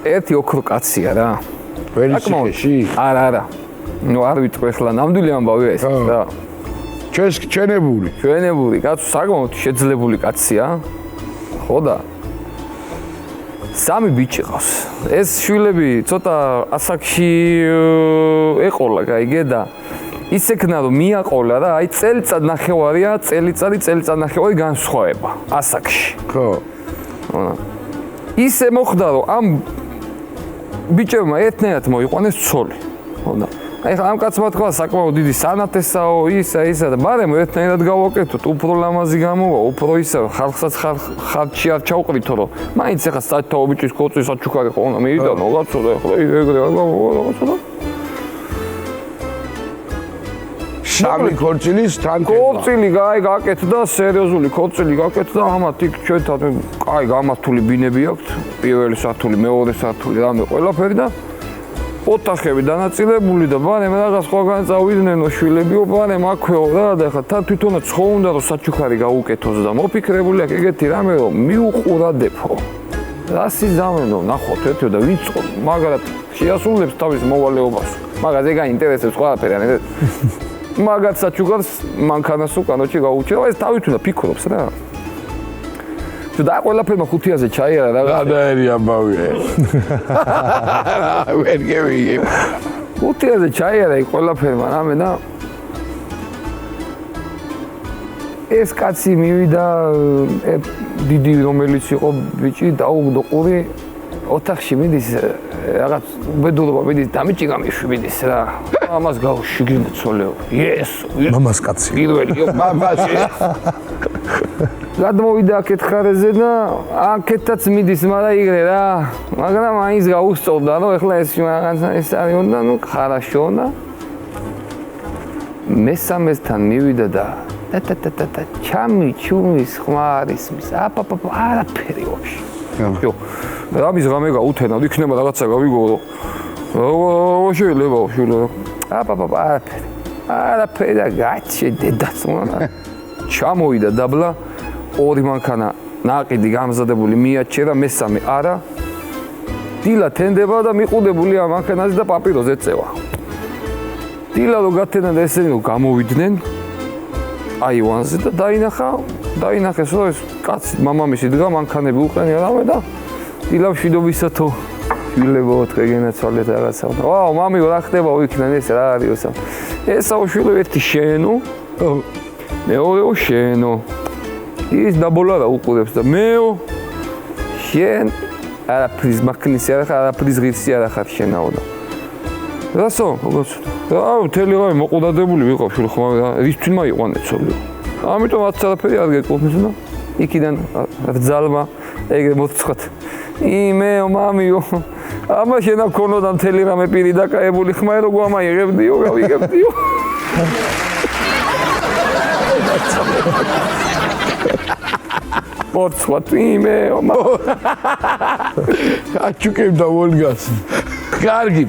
ერთი ოქრო კაცია რა. ველიციხეში? არა. ნუ არ ვიტყვი ახლა ნამდვილი ამბავია ეს რა. ჩვენებული კაცო საკმაოდ შეძლებული კაცია. ხო და სამი ბიჭი ყავს. ეს შვილები ცოტა ასაკში ეყოლა, გაიგე და ისექნა რომ მიაყოლა რა, აი წელიწადნახევარია, წელიწადნახევარი განსხვავება ასაკში. ხო. ისე მოხდა რომ ამ ბიჭებმა ერთნაირად მოიყვანეს ცოლი. ხო და აი ამ კაცმა თქვა საკმაოდ დიდი სანათესაო, ისა და მაგრამ ერთნაირად გავაკეთოთ, უფრო ლამაზი გამოვა, უფრო ისა ხალხსაც ხალხში არ ჩავყრითო რომ მაინც ახლა საერთო ბიჭის კოწი საჩუქარი ხო უნდა მიიტანო რაღაცა და ახლა ეგრე რაღაცა და სამი ქორწილის თან ქორწილი გაკეთდა, სერიოზული ქორწილი გაკეთდა, ამათ იქ ჩვენთან კაი გამართული ბინები აქვთ, პირველი სართული, მეორე სართული, რამე ყველაფერი და ოთახები დანაწილებული და ბანემ რაღაც სხვაგან წავიდნენ შვილებიო, ბანემ აქვეო რა და ხა თან თვითონაც ხო უნდა რომ საჩუქარი გაუკეთოს და მოფიქრებული აქვს ეგეთი რამე რომ მიუყურადებო. რა სიზამენო ნახოთ ერთიო და ვიწყო, მაგრამ შეასრულებს თავის მოვალეობას. მაგრამ ეგ აინტერესებს ყველაფერი ან მაგათ საჩუქარს მანქანას უკანოში გაუჩერა, ეს თავით უნდა ფიქრობს რა. და ყველაფერმა 500-ზე ჩაიარა რა. გადაერი ამბავია. ვერ გევიგე. 500-ზე ჩაიარა იქ ყველაფერმა რამე და ეს კაცი მივიდა დიდი რომელიც იყო ბიჭი დაუგდო ყური ოთახში მიდის რაღაც უბედურობა მიდის დამიჭიგა მიშვიდის რა. ამას გავშიგინე ცოლეო. იესო. მამას კაცი. პირველიო მამაში. გადმოვიდა აქეთ ხარეზე და აქეთაც მიდის, მაგრამ იგრე რა. მაგრამ მაინც გაუსწორდა, რომ ეხლა ეს რაღაცა ეს არის უნდა, ნუ ხარაშო და მესამესთან მივიდა და ჩამიჩუმის ხმარისმის აპაპაპ არაფერი ვაფშე. ჯო. რამის ღამე გაუთენა, იქნება რაღაცა გავიგო. შეიძლება შეიძლება. აპაპაპ არაფერი და გაჩე დედაც უნდა. ჩამოვიდა დაბლა ორი მანქანა ნაყიდი გამზადებული მიაჩერა, მესამე არა. დილა თენდება და მიყუდებული ამ მანქანაზე და პაპიროზე წევა. დილა რო გათენა და ესენი რო გამოვიდნენ აივანზე და დაინახეს რომ ეს კაცი მამამისი დგა მანქანები უყენია რამე და დილა მშვიდობისათო შვილებო დღეგენაცვალეთ რაღაცა. ვაუ მამიო რა ხდებაო იქიდან ეს რა არისო სამ. ესაო შვილო ერთი შენო მეორეო შენო ის დაბოლა რა უყურებს და მეო შენ არაფრის მაქნისი არაფრის ღირსი არ ახარ შენაო და რასო როგორც რა მთელი ღამე მოყუდადებული ვიყავ შვილო ხომ რის თვიმა იყვანე ცოლი ამიტომ რაც არაფერი არ გეკუთვნის და იქიდან რძალმა ეგრე მოцხოთ იმეო მამიო ამა შენა ქონოდა მთელი რამე პირი დაკაებული ხმა რო გვამაიღებდიო გავიგებდიო მოцხოთ იმეო აჩუკებდა ვოლგას კარგი